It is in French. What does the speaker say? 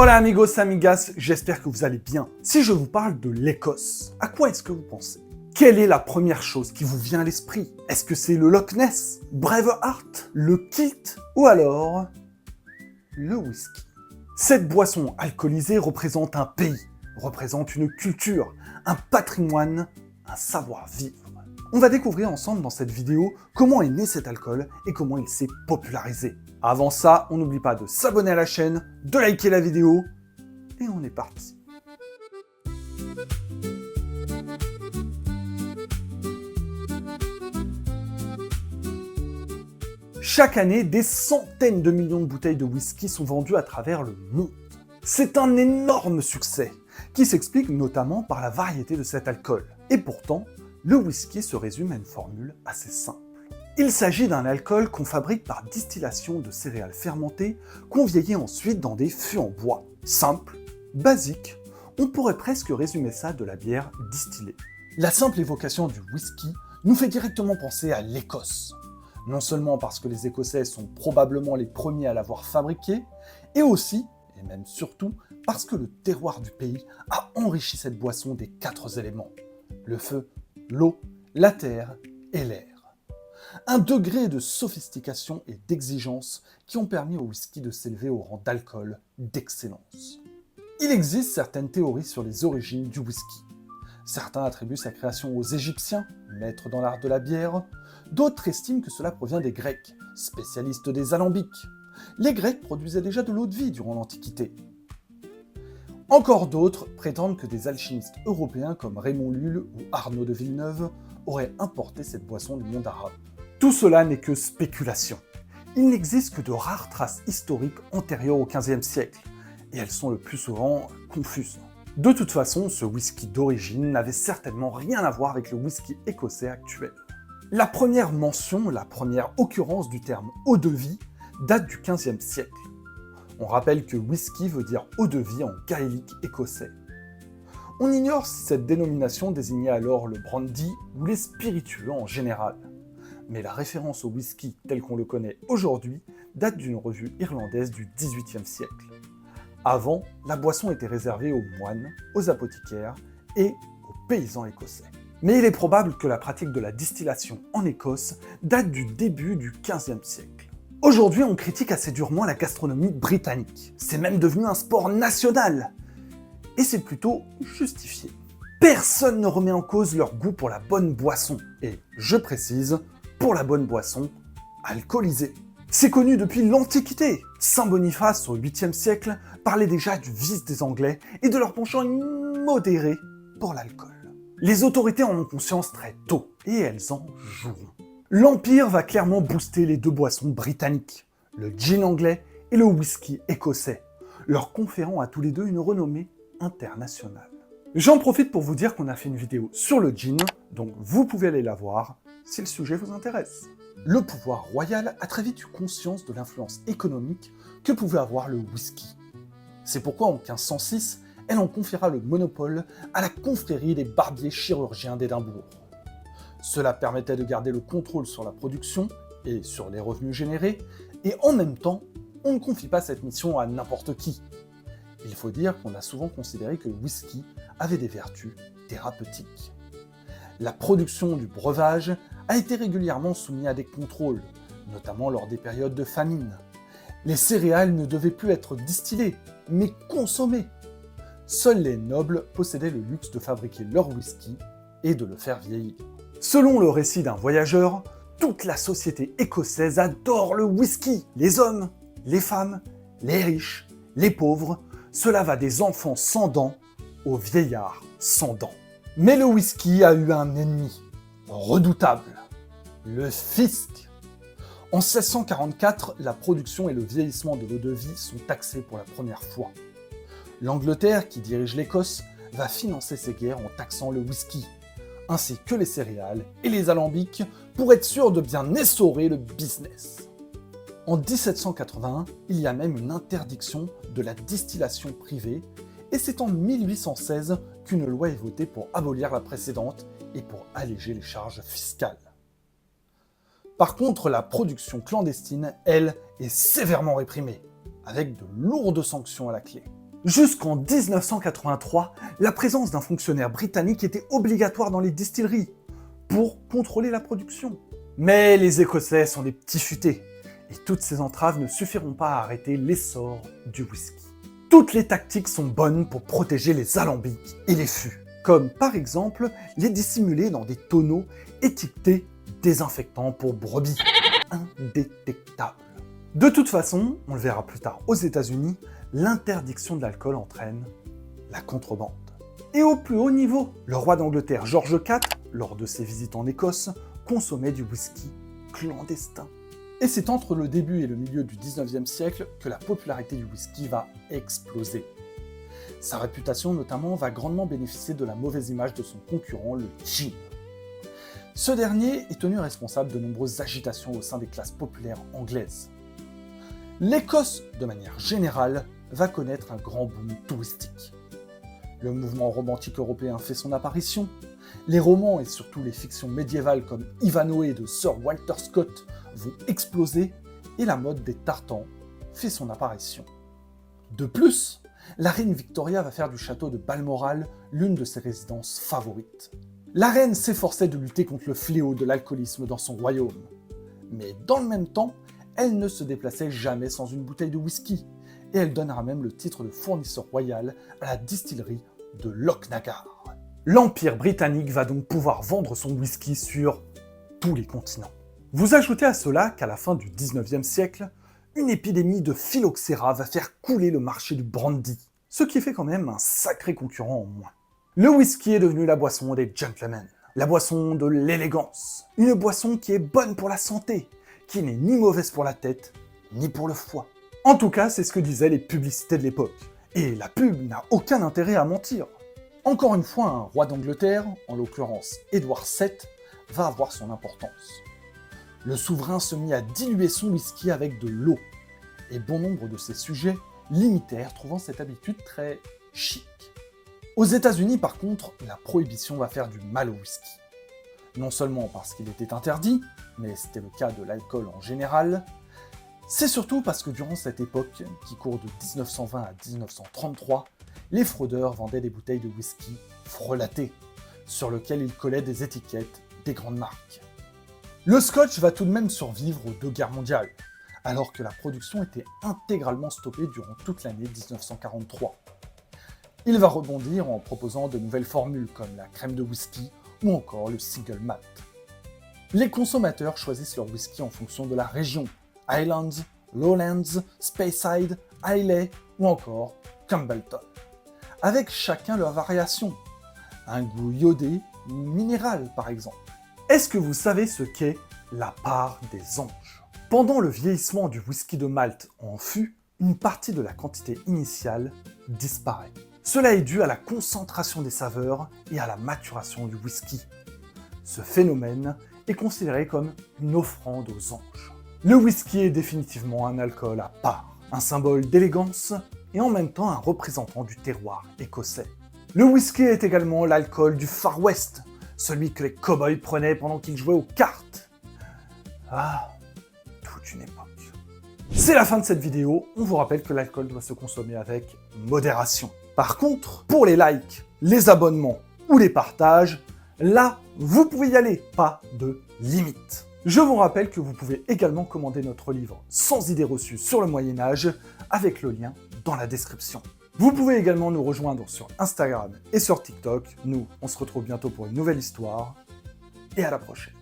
Hola amigos, amigas, j'espère que vous allez bien. Si je vous parle de l'Écosse, à quoi est-ce que vous pensez? Quelle est la première chose qui vous vient à l'esprit? Est-ce que c'est le Loch Ness, Braveheart, le kilt ou alors le whisky? Cette boisson alcoolisée représente un pays, représente une culture, un patrimoine, un savoir-vivre. On va découvrir ensemble dans cette vidéo comment est né cet alcool et comment il s'est popularisé. Avant ça, on n'oublie pas de s'abonner à la chaîne, de liker la vidéo, et on est parti. Chaque année, des centaines de millions de bouteilles de whisky sont vendues à travers le monde. C'est un énorme succès, qui s'explique notamment par la variété de cet alcool. Et pourtant, le whisky se résume à une formule assez simple. Il s'agit d'un alcool qu'on fabrique par distillation de céréales fermentées, qu'on vieillit ensuite dans des fûts en bois. Simple, basique, on pourrait presque résumer ça de la bière distillée. La simple évocation du whisky nous fait directement penser à l'Écosse. Non seulement parce que les Écossais sont probablement les premiers à l'avoir fabriqué, et aussi, et même surtout, parce que le terroir du pays a enrichi cette boisson des 4 éléments. Le feu, l'eau, la terre et l'air. Un degré de sophistication et d'exigence qui ont permis au whisky de s'élever au rang d'alcool d'excellence. Il existe certaines théories sur les origines du whisky. Certains attribuent sa création aux Égyptiens, maîtres dans l'art de la bière. D'autres estiment que cela provient des Grecs, spécialistes des alambics. Les Grecs produisaient déjà de l'eau-de-vie durant l'Antiquité. Encore d'autres prétendent que des alchimistes européens comme Raymond Lulle ou Arnaud de Villeneuve auraient importé cette boisson du monde arabe. Tout cela n'est que spéculation. Il n'existe que de rares traces historiques antérieures au XVe siècle, et elles sont le plus souvent confuses. De toute façon, ce whisky d'origine n'avait certainement rien à voir avec le whisky écossais actuel. La première mention, la première occurrence du terme eau-de-vie date du XVe siècle. On rappelle que whisky veut dire eau-de-vie en gaélique écossais. On ignore si cette dénomination désignait alors le brandy ou les spiritueux en général. Mais la référence au whisky tel qu'on le connaît aujourd'hui date d'une revue irlandaise du XVIIIe siècle. Avant, la boisson était réservée aux moines, aux apothicaires et aux paysans écossais. Mais il est probable que la pratique de la distillation en Écosse date du début du XVe siècle. Aujourd'hui, on critique assez durement la gastronomie britannique. C'est même devenu un sport national. Et c'est plutôt justifié. Personne ne remet en cause leur goût pour la bonne boisson. Et, je précise, pour la bonne boisson alcoolisée. C'est connu depuis l'Antiquité. Saint Boniface, au 8e siècle, parlait déjà du vice des Anglais et de leur penchant immodéré pour l'alcool. Les autorités en ont conscience très tôt, et elles en joueront. L'Empire va clairement booster les deux boissons britanniques, le gin anglais et le whisky écossais, leur conférant à tous les deux une renommée internationale. J'en profite pour vous dire qu'on a fait une vidéo sur le gin, donc vous pouvez aller la voir si le sujet vous intéresse. Le pouvoir royal a très vite eu conscience de l'influence économique que pouvait avoir le whisky. C'est pourquoi en 1506, elle en confiera le monopole à la confrérie des barbiers chirurgiens d'Édimbourg. Cela permettait de garder le contrôle sur la production et sur les revenus générés, et en même temps, on ne confie pas cette mission à n'importe qui. Il faut dire qu'on a souvent considéré que le whisky avait des vertus thérapeutiques. La production du breuvage a été régulièrement soumise à des contrôles, notamment lors des périodes de famine. Les céréales ne devaient plus être distillées, mais consommées. Seuls les nobles possédaient le luxe de fabriquer leur whisky et de le faire vieillir. Selon le récit d'un voyageur, toute la société écossaise adore le whisky. Les hommes, les femmes, les riches, les pauvres, cela va des enfants sans dents aux vieillards sans dents. Mais le whisky a eu un ennemi, redoutable, le fisc. En 1644, la production et le vieillissement de l'eau-de-vie sont taxés pour la première fois. L'Angleterre, qui dirige l'Écosse, va financer ces guerres en taxant le whisky, ainsi que les céréales et les alambics, pour être sûr de bien essorer le business. En 1781, il y a même une interdiction de la distillation privée, et c'est en 1816 qu'une loi est votée pour abolir la précédente et pour alléger les charges fiscales. Par contre, la production clandestine, elle, est sévèrement réprimée, avec de lourdes sanctions à la clé. Jusqu'en 1983, la présence d'un fonctionnaire britannique était obligatoire dans les distilleries pour contrôler la production. Mais les Écossais sont des petits futés, et toutes ces entraves ne suffiront pas à arrêter l'essor du whisky. Toutes les tactiques sont bonnes pour protéger les alambics et les fûts, comme par exemple les dissimuler dans des tonneaux étiquetés désinfectants pour brebis, indétectables. De toute façon, on le verra plus tard aux États-Unis, l'interdiction de l'alcool entraîne la contrebande. Et au plus haut niveau, le roi d'Angleterre George IV, lors de ses visites en Écosse, consommait du whisky clandestin. Et c'est entre le début et le milieu du 19e siècle que la popularité du whisky va exploser. Sa réputation notamment va grandement bénéficier de la mauvaise image de son concurrent, le gin. Ce dernier est tenu responsable de nombreuses agitations au sein des classes populaires anglaises. L'Écosse, de manière générale, va connaître un grand boom touristique. Le mouvement romantique européen fait son apparition, les romans et surtout les fictions médiévales comme Ivanhoe de Sir Walter Scott vont exploser et la mode des tartans fait son apparition. De plus, la reine Victoria va faire du château de Balmoral l'une de ses résidences favorites. La reine s'efforçait de lutter contre le fléau de l'alcoolisme dans son royaume. Mais dans le même temps, elle ne se déplaçait jamais sans une bouteille de whisky, et elle donnera même le titre de fournisseur royal à la distillerie de Lochnagar. L'Empire britannique va donc pouvoir vendre son whisky sur tous les continents. Vous ajoutez à cela qu'à la fin du 19e siècle, une épidémie de phylloxéra va faire couler le marché du brandy, ce qui fait quand même un sacré concurrent en moins. Le whisky est devenu la boisson des gentlemen, la boisson de l'élégance, une boisson qui est bonne pour la santé, qui n'est ni mauvaise pour la tête, ni pour le foie. En tout cas, c'est ce que disaient les publicités de l'époque, et la pub n'a aucun intérêt à mentir. Encore une fois, un roi d'Angleterre, en l'occurrence Édouard VII, va avoir son importance. Le souverain se mit à diluer son whisky avec de l'eau, et bon nombre de ses sujets l'imitèrent, trouvant cette habitude très chic. Aux États-Unis, par contre, la prohibition va faire du mal au whisky. Non seulement parce qu'il était interdit, mais c'était le cas de l'alcool en général, c'est surtout parce que durant cette époque, qui court de 1920 à 1933, les fraudeurs vendaient des bouteilles de whisky frelatées, sur lesquelles ils collaient des étiquettes des grandes marques. Le scotch va tout de même survivre aux 2 guerres mondiales, alors que la production était intégralement stoppée durant toute l'année 1943. Il va rebondir en proposant de nouvelles formules comme la crème de whisky ou encore le single malt. Les consommateurs choisissent leur whisky en fonction de la région, Highlands, Lowlands, Speyside, Islay ou encore Campbellton, avec chacun leur variation, un goût iodé ou minéral par exemple. Est-ce que vous savez ce qu'est la part des anges? Pendant le vieillissement du whisky de Malte en fût, une partie de la quantité initiale disparaît. Cela est dû à la concentration des saveurs et à la maturation du whisky. Ce phénomène est considéré comme une offrande aux anges. Le whisky est définitivement un alcool à part, un symbole d'élégance et en même temps un représentant du terroir écossais. Le whisky est également l'alcool du Far West, celui que les cow-boys prenaient pendant qu'ils jouaient aux cartes. Ah, toute une époque. C'est la fin de cette vidéo, on vous rappelle que l'alcool doit se consommer avec modération. Par contre, pour les likes, les abonnements ou les partages, là, vous pouvez y aller, pas de limite. Je vous rappelle que vous pouvez également commander notre livre Sans idées reçues sur le Moyen-Âge avec le lien dans la description. Vous pouvez également nous rejoindre sur Instagram et sur TikTok. Nous, on se retrouve bientôt pour une nouvelle histoire et à la prochaine.